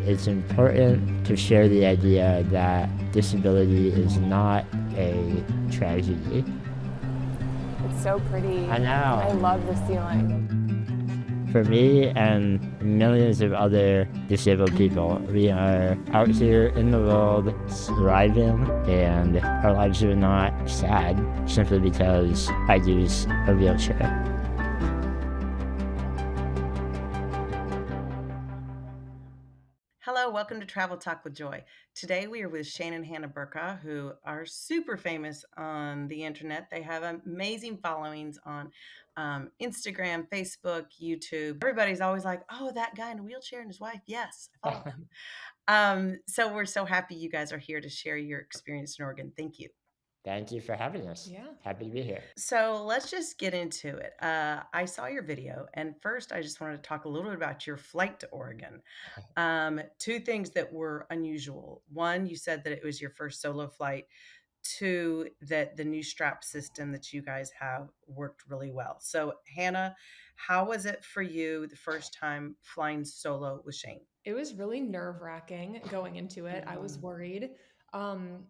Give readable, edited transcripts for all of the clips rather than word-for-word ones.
it's important to share the idea that disability is not a tragedy. It's so pretty. I know. I love the ceiling. For me and millions of other disabled people, we are out here in the world thriving, and our lives are not sad simply because I use a wheelchair. Hello, welcome to Travel Talk with Joy. Today we are with Shane and Hannah Burcaw, who are super famous on the internet. They have amazing followings on Instagram, Facebook, YouTube. Everybody's always like, oh, that guy in a wheelchair and his wife. Yes, I follow them. So we're so happy you guys are here to share your experience in Oregon. Thank you. Thank you for having us. Yeah. Happy to be here. So let's just get into it. I saw your video, and first I just wanted to talk a little bit about your flight to Oregon. Two things that were unusual. One, you said that it was your first solo flight. Two, that the new strap system that you guys have worked really well. So Hannah, how was it for you the first time flying solo with Shane? It was really nerve-wracking going into it. I was worried.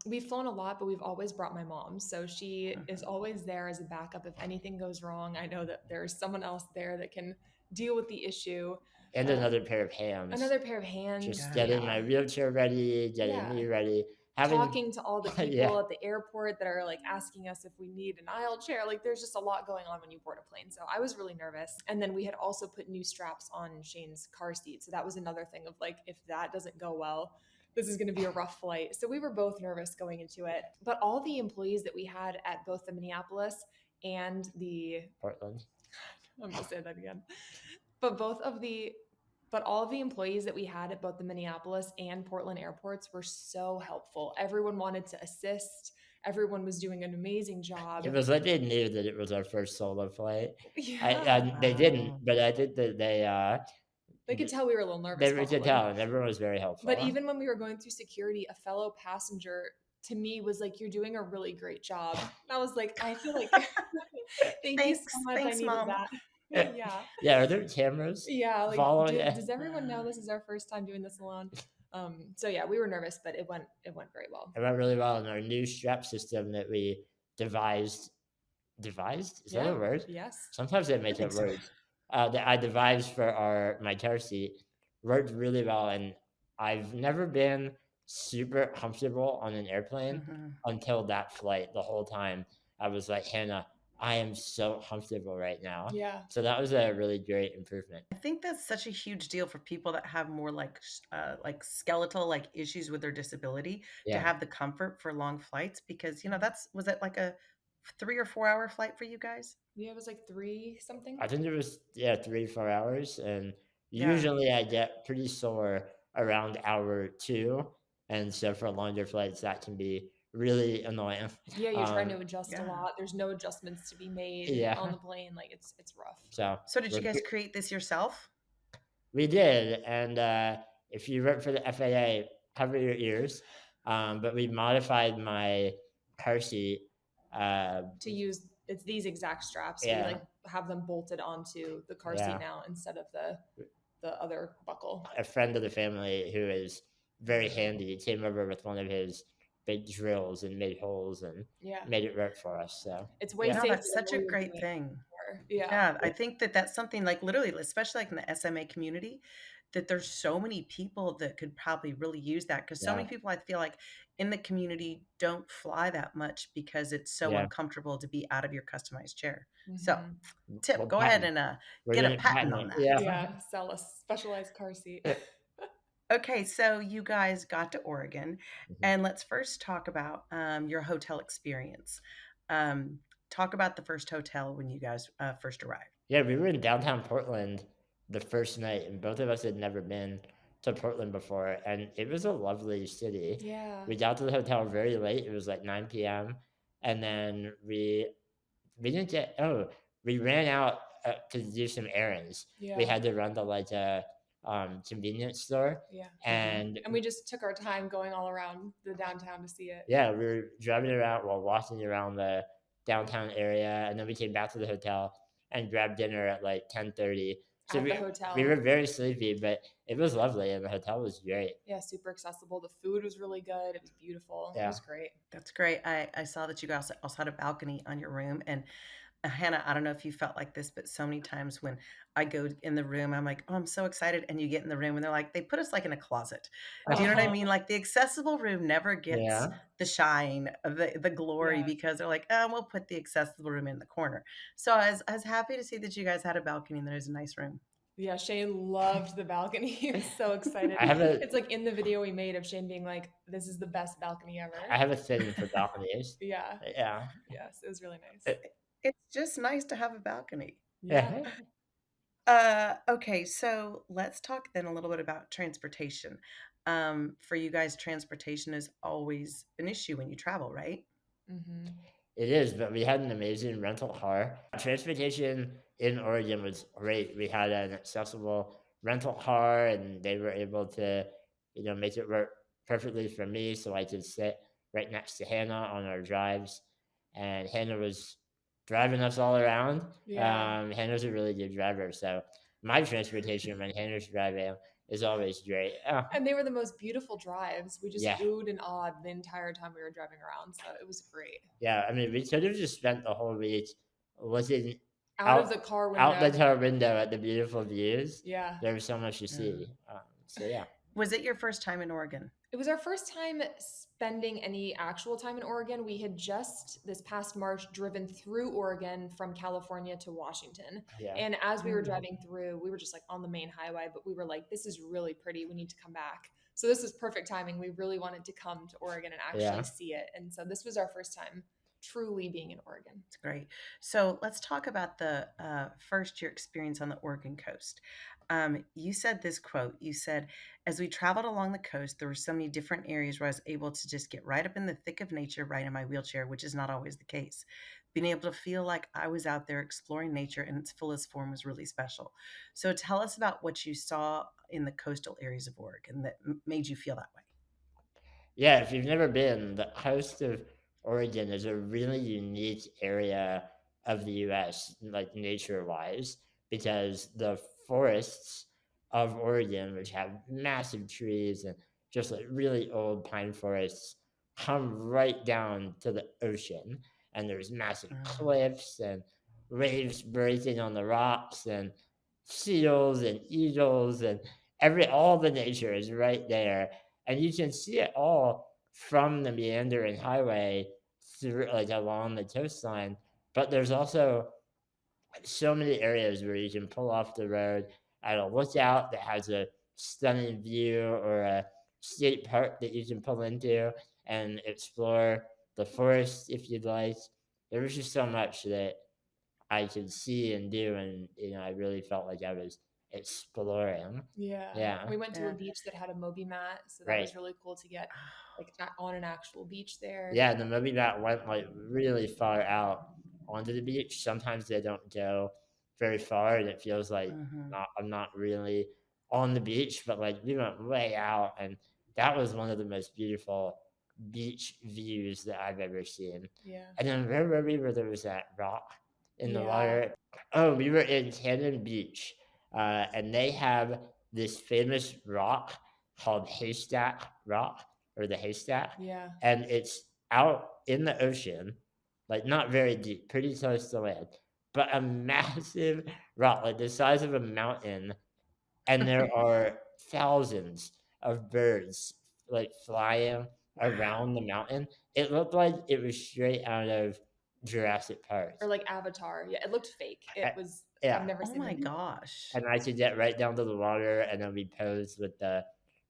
We've flown a lot, but we've always brought my mom. So she is always there as a backup. If anything goes wrong, I know that there's someone else there that can deal with the issue. And another pair of hands. Another pair of hands. Just getting my wheelchair ready, getting me ready. Talking to all the people at the airport that are like asking us if we need an aisle chair. Like there's just a lot going on when you board a plane. So I was really nervous. And then we had also put new straps on Shane's car seat. So that was another thing of like, if that doesn't go well, this is going to be a rough flight. So we were both nervous going into it. But all the employees that we had at both the Minneapolis and the Portland. I'm going to say that again. But all of the employees that we had at both the Minneapolis and Portland airports were so helpful. Everyone wanted to assist. Everyone was doing an amazing job. It was like they knew that it was our first solo flight. Yeah. They didn't, but I think that they could tell we were a little nervous. They could tell, and everyone was very helpful. But even when we were going through security, a fellow passenger to me was like, "You're doing a really great job." And I was like, I feel like, thank you so much. Thanks, I needed Mom. that. Yeah. Yeah, are there cameras? Yeah, like following does everyone know this is our first time doing this alone? So yeah, we were nervous, but it went very well. It went really well in our new strap system that we devised. Is that a word? Yes. Sometimes they make up words. That I devised for my car seat worked really well, and I've never been super comfortable on an airplane until that flight. The whole time I was like, Hannah, I am so comfortable right now. Yeah. So that was a really great improvement. I think that's such a huge deal for people that have more like skeletal issues with their disability to have the comfort for long flights, because was it like a 3 or 4 hour flight for you guys? Yeah, it was like 3 something. I think it was 3 4 hours, and usually I get pretty sore around hour 2, and so for longer flights that can be really annoying. Yeah, you're trying to adjust a lot. There's no adjustments to be made on the plane. Like it's rough. So did you guys create this yourself? We did, and if you work for the FAA, cover your ears. But we modified my car seat to use these exact straps. We like have them bolted onto the car seat now instead of the other buckle. A friend of the family who is very handy came over with one of his big drills and made holes and made it work for us. So it's way safer. That's such a great thing. Yeah, I think that's something like literally, especially like in the SMA community, that there's so many people that could probably really use that, because so many people I feel like in the community don't fly that much because it's so uncomfortable to be out of your customized chair. So tip, go ahead and get a patent on that. Yeah, sell a specialized car seat. Okay, so you guys got to Oregon, and let's first talk about your hotel experience. Talk about the first hotel when you guys first arrived. Yeah, we were in downtown Portland the first night, and both of us had never been to Portland before, and it was a lovely city. Yeah. We got to the hotel very late. It was like 9 p.m. And then we ran out to do some errands. Yeah. We had to run to like a convenience store. Yeah. And we just took our time going all around the downtown to see it. Yeah, we were driving around while walking around the downtown area, and then we came back to the hotel and grabbed dinner at like 10:30 So at the hotel. we were very sleepy, but it was lovely, and the hotel was great. Yeah, super accessible. The food was really good. It was beautiful. It was great. That's great. I saw that you guys also had a balcony on your room. And Hannah, I don't know if you felt like this, but so many times when I go in the room, I'm like, oh, I'm so excited. And you get in the room and they're like, they put us like in a closet. Do you know what I mean? Like the accessible room never gets the shine of the glory because they're like, oh, we'll put the accessible room in the corner. So I was happy to see that you guys had a balcony and there's a nice room. Yeah, Shane loved the balcony. He was so excited. It's like in the video we made of Shane being like, this is the best balcony ever. I have a thing for balconies. Yeah. Yes, it was really nice. It's just nice to have a balcony. Yeah. Okay, so let's talk then a little bit about transportation. For you guys, transportation is always an issue when you travel, right? Mm-hmm. It is, but we had an amazing rental car. Transportation in Oregon was great. We had an accessible rental car, and they were able to, make it work perfectly for me, so I could sit right next to Hannah on our drives. And Hannah was driving us all around. Hannah's a really good driver, so my transportation when Hannah's driving is always great. And they were the most beautiful drives. We just oohed and awed the entire time we were driving around, so it was great. Yeah, I mean, we could have just spent the whole week looking out of the car window, out the car window at the beautiful views. Yeah, there was so much to see. So yeah. Was it your first time in Oregon? It was our first time spending any actual time in Oregon. We had just this past March driven through Oregon from California to Washington. Yeah. And as we were driving through, we were just like on the main highway, but we were like, this is really pretty. We need to come back. So this was perfect timing. We really wanted to come to Oregon and actually see it. And so this was our first time truly being in Oregon. It's great. So let's talk about the first year experience on the Oregon coast. You said this quote, you said, as we traveled along the coast, there were so many different areas where I was able to just get right up in the thick of nature, right in my wheelchair, which is not always the case. Being able to feel like I was out there exploring nature in its fullest form was really special. So tell us about what you saw in the coastal areas of Oregon that made you feel that way. Yeah, if you've never been, the coast of Oregon is a really unique area of the U.S., like nature-wise, because the forests of Oregon, which have massive trees and just like really old pine forests, come right down to the ocean, and there's massive cliffs and waves breaking on the rocks and seals and eagles and all the nature is right there, and you can see it all from the meandering highway through like along the coastline. But there's also so many areas where you can pull off the road at a lookout that has a stunning view, or a state park that you can pull into and explore the forest if you'd like. There was just so much that I could see and do, and I really felt like I was exploring. Yeah. We went to a beach that had a Moby mat, so that was really cool to get like on an actual beach there. Yeah, the Moby mat went like really far out onto the beach. Sometimes they don't go very far, and it feels like I'm not really on the beach, but like we went way out, and that was one of the most beautiful beach views that I've ever seen. Yeah. And then where were we? Where there was that rock in the water. Oh, we were in Cannon Beach, and they have this famous rock called Haystack Rock, or the Haystack. Yeah. And it's out in the ocean, like not very deep, pretty close to land, but a massive rock, like the size of a mountain. And there are thousands of birds like flying around the mountain. It looked like it was straight out of Jurassic Park. Or like Avatar. Yeah, it looked fake. It was, I've never seen it. Oh my gosh. And I could get right down to the water, and then we posed with the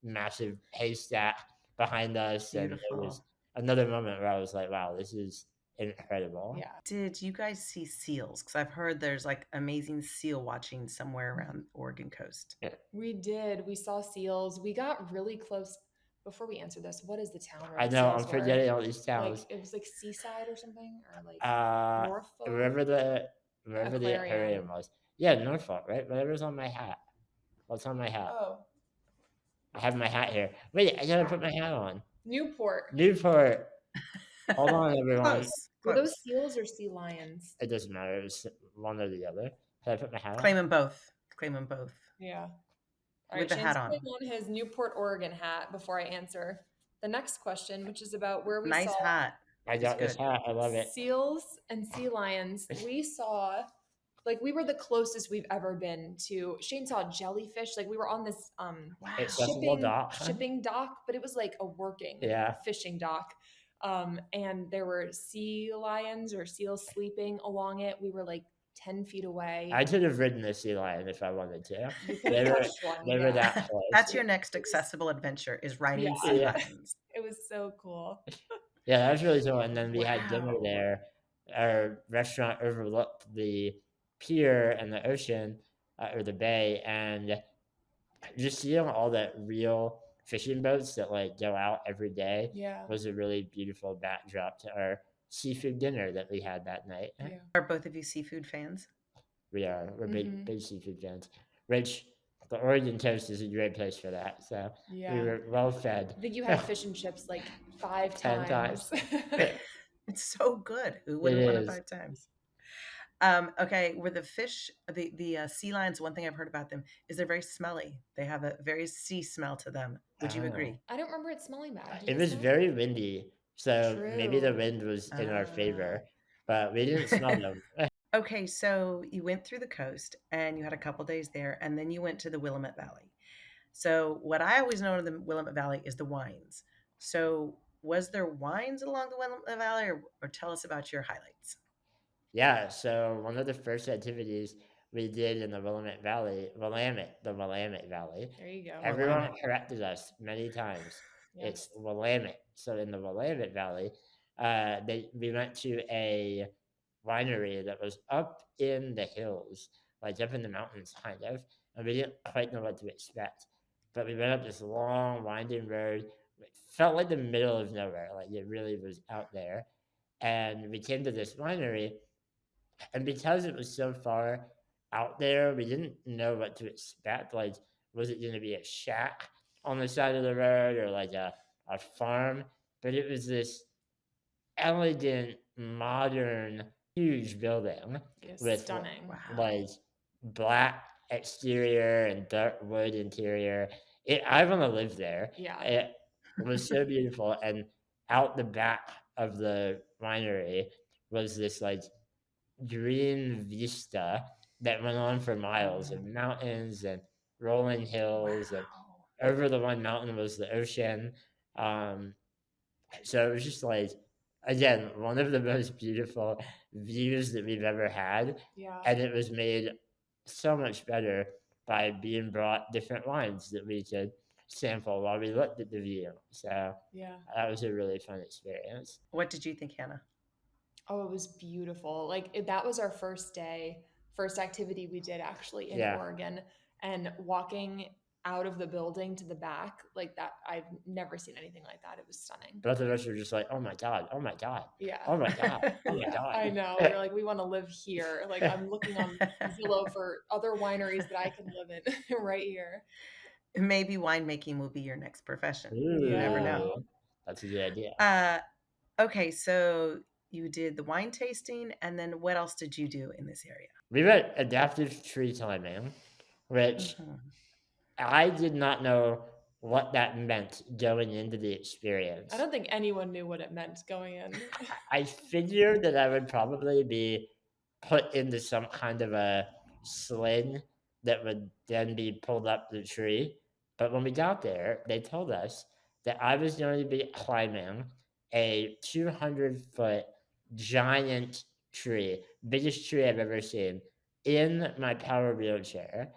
massive haystack behind us. Beautiful. And it was another moment where I was like, wow, this is incredible. Yeah. Did you guys see seals? Because I've heard there's like amazing seal watching somewhere around the Oregon coast. Yeah. We did. We saw seals. We got really close. Before we answer this, what is the town? I know, I'm forgetting all these towns. Like, it was like Seaside or something, or like Norfolk. Wherever the aquarium was. Yeah, Norfolk, right? Whatever's on my hat. What's on my hat? Oh, I have my hat here. Wait, I gotta put my hat on. Newport. Hold on, everyone. Close. Were those seals or sea lions? It doesn't matter. It was one or the other. Can I put my hat on? Claim them both. claim them both. Yeah. All With right, the hat Shane's on. putting on his Newport, Oregon hat before I answer the next question, which is about where we Nice saw hat. I got this hat. I love it. seals and sea lions. We saw, like, we were the closest we've ever been to. Shane saw jellyfish. Like, we were on this Accessible dock. shipping dock, but it was like a working fishing dock. And there were sea lions or seals sleeping along it. We were like 10 feet away. I could have ridden a sea lion if I wanted to. You could have touched one. They were that close. That's your next accessible adventure, is riding sea lions. It was so cool. Yeah, that was really cool. And then we had dinner there. Our restaurant overlooked the pier and the ocean, or the bay, and just seeing all the real fishing boats that like go out every day was a really beautiful backdrop to our seafood dinner that we had that night. Yeah. Are both of you seafood fans? We are. We're big seafood fans. Which the Oregon coast is a great place for that. So we were well fed. I think you had fish and chips like 5 10 times. It's so good. Who wouldn't want it 5 times? Okay, were the fish, the sea lions, one thing I've heard about them is they're very smelly. They have a very sea smell to them. Would you agree? I don't remember it smelling bad. It was very windy, so maybe the wind was in our favor, but we didn't smell them. Okay, so you went through the coast and you had a couple days there, and then you went to the Willamette Valley. So what I always know of the Willamette Valley is the wines. So was there wines along the Willamette Valley, or tell us about your highlights? Yeah, so one of the first activities we did in the Willamette Valley, the Willamette Valley. There you go. Everyone corrected us many times. It's Willamette. So in the Willamette Valley, we went to a winery that was up in the hills, like up in the mountains, kind of, and we didn't quite know what to expect. But we went up this long, winding road. It felt like the middle of nowhere, like it really was out there. And we came to this winery, and because it was so far out there, we didn't know what to expect. Like, was it going to be a shack on the side of the road or like a farm? But it was this elegant, modern, huge building with stunning, like black exterior and dark wood interior. I want to live there. Yeah, it was so beautiful. And out the back of the winery was this like green vista that went on for miles of mountains and rolling hills, and over the one mountain was the ocean. So it was just like, again, one of the most beautiful views that we've ever had. And it was made so much better by being brought different wines that we could sample while we looked at the view. So that was a really fun experience. What did you think, Hannah? Oh, it was beautiful. Like that was our first activity we did actually in Oregon, and walking out of the building to the back, like that, I've never seen anything like that. It was stunning. Both of us were just like, oh my God. Yeah. Oh my God. Oh my God. I know. We're like, we want to live here. Like I'm looking on Zillow for other wineries that I can live in right here. Maybe winemaking will be your next profession. Ooh, you never know. That's a good idea. Okay, so you did the wine tasting, and then what else did you do in this area? We went adaptive tree climbing, which I did not know what that meant going into the experience. I don't think anyone knew what it meant going in. I figured that I would probably be put into some kind of a sling that would then be pulled up the tree. But when we got there, they told us that I was going to be climbing a 200-foot giant tree, biggest tree I've ever seen, in my power wheelchair.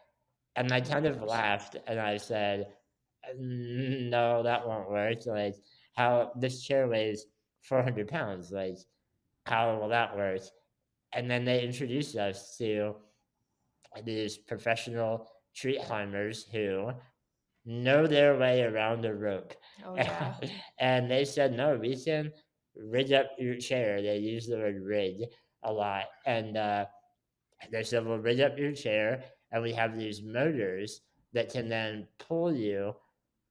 And I kind of laughed and I said, no, that won't work. Like, how this chair weighs 400 pounds. Like, how will that work? And then they introduced us to these professional tree climbers who know their way around a rope. Oh, yeah. And they said, no, we can rig up your chair. They use the word rig a lot. And they said, we'll rig up your chair, and we have these motors that can then pull you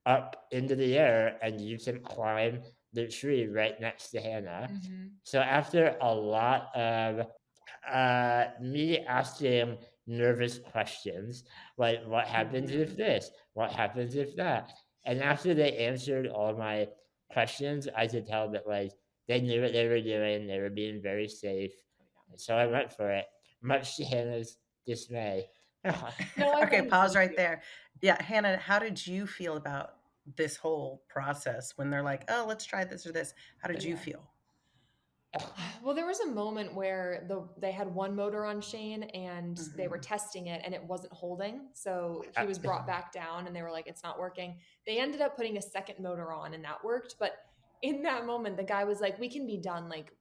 up into the air, and you can climb the tree right next to Hannah. So after a lot of me asking nervous questions, like what happens if this, what happens if that. And after they answered all my questions, I could tell that like they knew what they were doing, they were being very safe. And so I went for it, much to Hannah's dismay. No, I Okay, blame pause both of right you. there. Yeah, Hannah, how did you feel about this whole process when they're like, "Oh, let's try this or this"? How did you Yeah. feel? Well, there was a moment where they had one motor on Shane and they were Mhm. testing it and it wasn't holding. So he was brought back down and they were like, it's not working. They ended up putting a second motor on and that worked. But in that moment, the guy was like, we can be done. Like,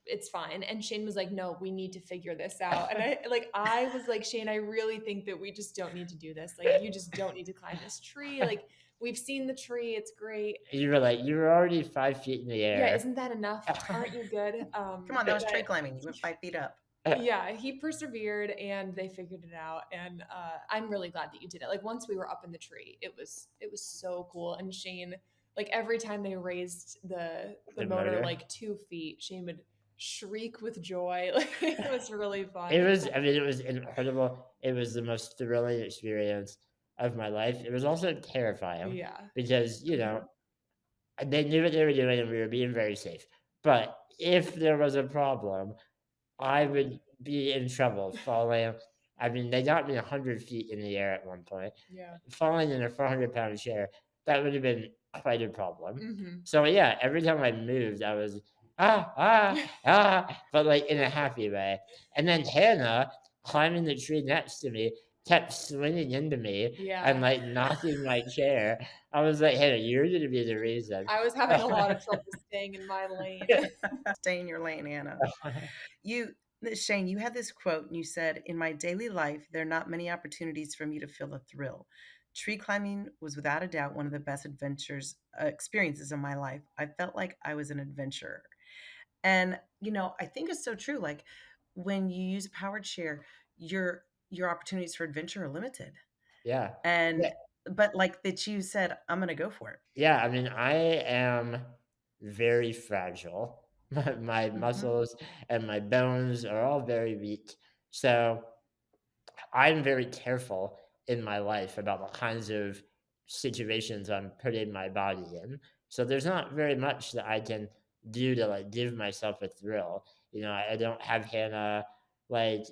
it's fine. And Shane was like, no, we need to figure this out. And I was like, Shane, I really think that we just don't need to do this. Like, you just don't need to climb this tree. Like, we've seen the tree. It's great. You were already 5 feet in the Yeah. air. Isn't that enough? Aren't you good? Come on, that was tree climbing. You went 5 feet up. Yeah, he persevered and they figured it out. And I'm really glad that you did it. Like once we were up in the tree, it was so cool. And Shane, like every time they raised the motor like 2 feet, Shane would shriek with joy. Like it was really fun. It was incredible. It was the most thrilling experience of my life. It was also terrifying. Yeah. Because, they knew what they were doing and we were being very safe. But if there was a problem, I would be in trouble falling. I mean, they got me 100 feet in the air at one point. Yeah. Falling in a 400-pound chair, that would have been quite a problem. Mm-hmm. So, yeah, every time I moved, I was, but like in a happy way. And then Hannah, climbing the tree next to me, kept swinging into me and like knocking my chair. I was like, Hannah, you're going to be the reason. I was having a lot of trouble staying in my lane. Stay in your lane, Hannah. Shane, you had this quote and you said, "In my daily life, there are not many opportunities for me to feel a thrill. Tree climbing was without a doubt one of the best experiences of my life. I felt like I was an adventurer." And, I think it's so true. Like when you use a powered chair, your opportunities for adventure are limited. Yeah. But like that you said, I'm going to go for it. Yeah, I mean, I am very fragile. My muscles and my bones are all very weak. So I'm very careful in my life about the kinds of situations I'm putting my body in. So there's not very much that I can do to like give myself a thrill. I don't have Hannah like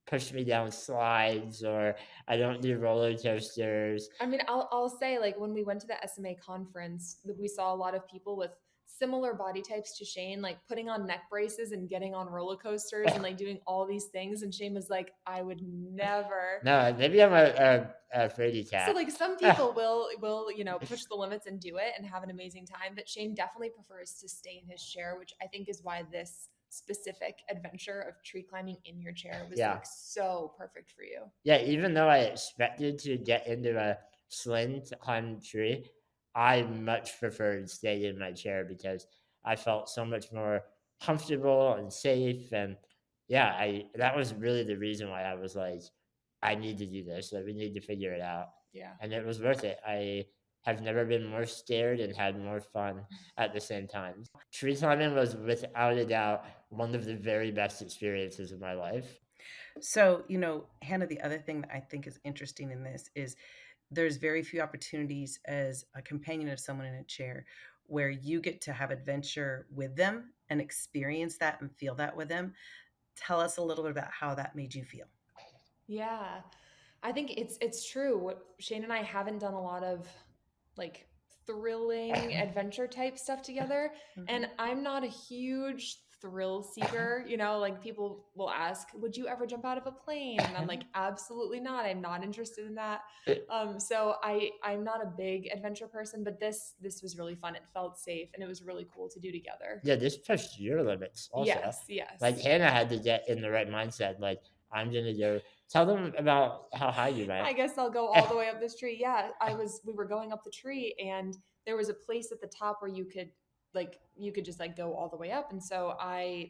push me down slides, or I don't do roller coasters. I mean, I'll say like when we went to the SMA conference, we saw a lot of people with similar body types to Shane, like putting on neck braces and getting on roller coasters and like doing all these things. And Shane was like, I would never. No, maybe I'm a fraidy cat. So like some people will push the limits and do it and have an amazing time, but Shane definitely prefers to stay in his chair, which I think is why this specific adventure of tree climbing in your chair was like so perfect for you. Yeah, even though I expected to get into a sling to climb the tree, I much preferred staying in my chair because I felt so much more comfortable and safe. And yeah, that was really the reason why I was like, I need to do this. Like, we need to figure it out. Yeah. And it was worth it. I have never been more scared and had more fun at the same time. Tree climbing was without a doubt one of the very best experiences of my life. So, Hannah, the other thing that I think is interesting in this is there's very few opportunities as a companion of someone in a chair where you get to have adventure with them and experience that and feel that with them. Tell us a little bit about how that made you feel. Yeah, I think it's true. Shane and I haven't done a lot of like thrilling adventure type stuff together. And I'm not a huge thrill seeker, like people will ask, would you ever jump out of a plane? And I'm like, absolutely not. I'm not interested in that. So I'm not a big adventure person, but this was really fun. It felt safe and it was really cool to do together. Yeah, this pushed your limits also. Yes. Like Hannah had to get in the right mindset. Like, I'm gonna go. Tell them about how high you went. I guess I'll go all the way up this tree. Yeah, we were going up the tree and there was a place at the top where you could just like go all the way up. And so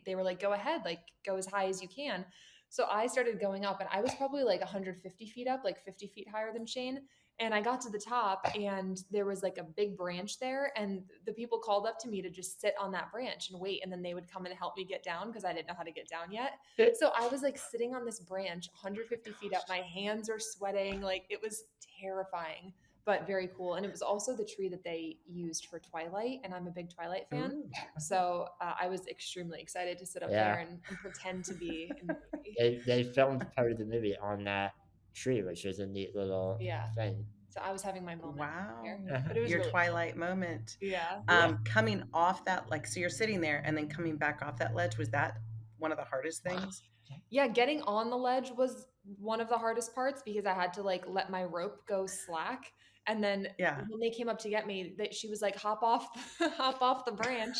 they were like, go ahead, like go as high as you can. So I started going up and I was probably like 150 feet up, like 50 feet higher than Shane. And I got to the top and there was like a big branch there. And the people called up to me to just sit on that branch and wait. And then they would come and help me get down because I didn't know how to get down yet. So I was like sitting on this branch 150 feet up. My hands are sweating. Like it was terrifying, but very cool. And it was also the tree that they used for Twilight. And I'm a big Twilight fan. Ooh. So I was extremely excited to sit up there and pretend to be in the movie. They filmed part of the movie on that tree, which was a neat little thing. So I was having my moment. Wow. But it was Your really Twilight moment. Yeah. Coming off that, like, so you're sitting there and then coming back off that ledge, was that one of the hardest things? Yeah, getting on the ledge was one of the hardest parts because I had to like let my rope go slack. And then when they came up to get me, that she was like, hop off, hop off the branch.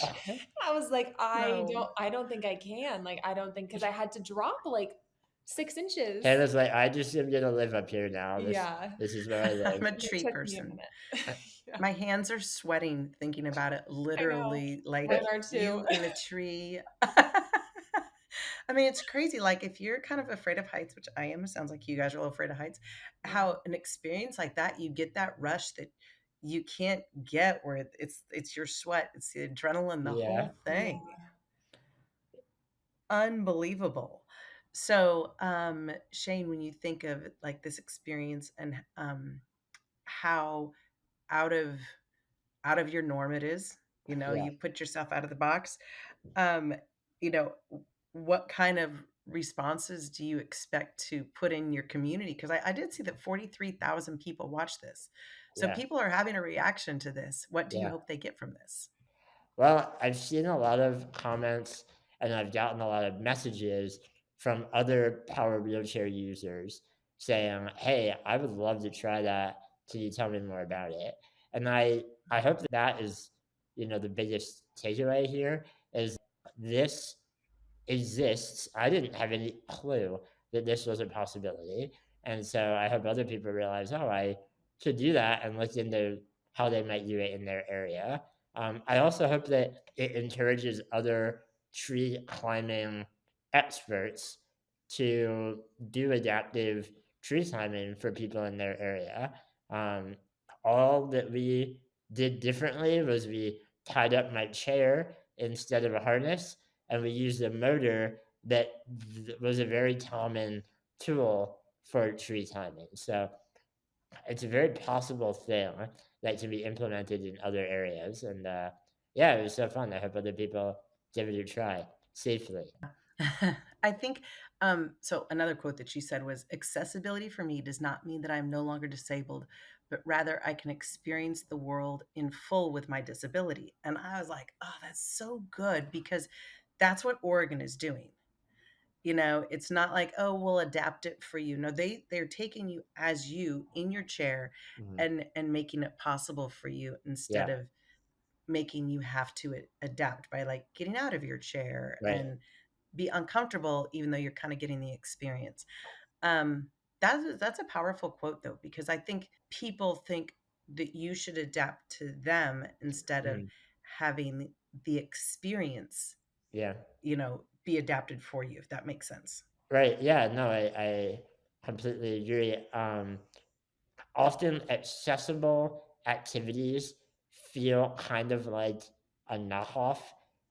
I was like, I don't think I can. Like, I don't think, because I had to drop like 6 inches. Hannah's like, I just am gonna live up here now. This is where I live. I'm a tree person. My hands are sweating thinking about it. Literally, like you in a tree. I mean, it's crazy. Like if you're kind of afraid of heights, which I am, it sounds like you guys are all afraid of heights, how an experience like that, you get that rush that you can't get where it's your sweat, it's the adrenaline, the whole thing. Unbelievable. So, Shane, when you think of like this experience and how out of your norm it is, you put yourself out of the box, you know, what kind of responses do you expect to put in your community? Because I did see that 43,000 people watch this. So people are having a reaction to this. What do you hope they get from this? Well, I've seen a lot of comments and I've gotten a lot of messages from other power wheelchair users saying, hey, I would love to try that. Can you tell me more about it? And I hope that is, the biggest takeaway here is this exists. I didn't have any clue that this was a possibility. And so I hope other people realize, oh, I should do that and look into how they might do it in their area. I also hope that it encourages other tree climbing experts to do adaptive tree climbing for people in their area. All that we did differently was we tied up my chair instead of a harness, and we used a motor that was a very common tool for tree climbing. So it's a very possible thing that can be implemented in other areas. And it was so fun. I hope other people give it a try safely. I think, so another quote that she said was, accessibility for me does not mean that I'm no longer disabled, but rather I can experience the world in full with my disability. And I was like, oh, that's so good, because that's what Oregon is doing. It's not like, oh, we'll adapt it for you. No, they're taking you as you in your chair and making it possible for you instead of making you have to adapt by like getting out of your chair and be uncomfortable, even though you're kind of getting the experience. That's a powerful quote though, because I think people think that you should adapt to them instead of having the experience, be adapted for you, if that makes sense. Right. Yeah, no, I completely agree. Often accessible activities feel kind of like a knockoff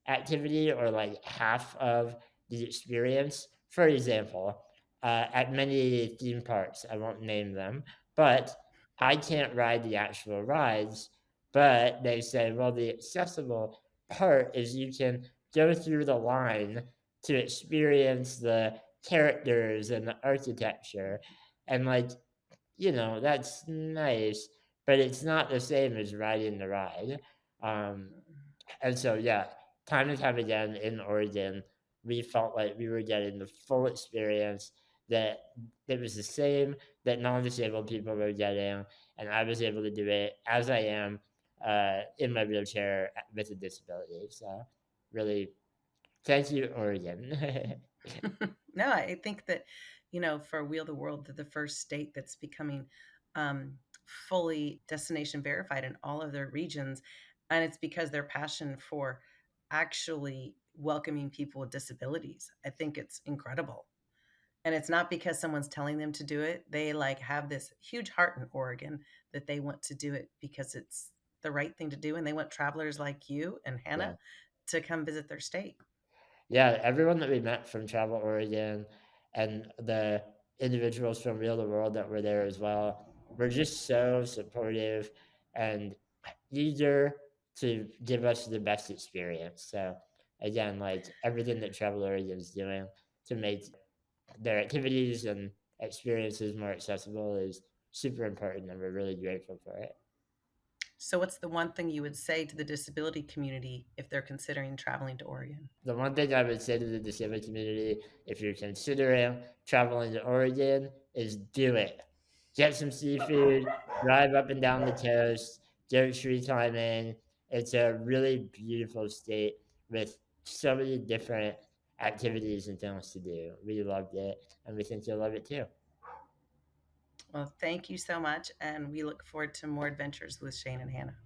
activity or like half of the experience. For example, at many theme parks, I won't name them, but I can't ride the actual rides, but they say, well, the accessible part is you can go through the line to experience the characters and the architecture. And like, that's nice, but it's not the same as riding the ride. And so, time and time again in Oregon, we felt like we were getting the full experience, that it was the same that non-disabled people were getting, and I was able to do it as I am in my wheelchair with a disability. So, really, thank you, Oregon. No, I think that, for Wheel the World, they're the first state that's becoming fully destination verified in all of their regions. And it's because their passion for actually welcoming people with disabilities. I think it's incredible. And it's not because someone's telling them to do it. They like have this huge heart in Oregon that they want to do it because it's the right thing to do. And they want travelers like you and Yeah. Hannah to come visit their state. Yeah, everyone that we met from Travel Oregon and the individuals from Real the World that were there as well were just so supportive and eager to give us the best experience. So again, like everything that Travel Oregon is doing to make their activities and experiences more accessible is super important, and we're really grateful for it. So, what's the one thing you would say to the disability community if they're considering traveling to Oregon? The one thing I would say to the disabled community, if you're considering traveling to Oregon, is do it. Get some seafood, drive up and down the coast, go tree climbing. It's a really beautiful state with so many different activities and things to do. We loved it, and we think you'll love it too. Well, thank you so much. And we look forward to more adventures with Shane and Hannah.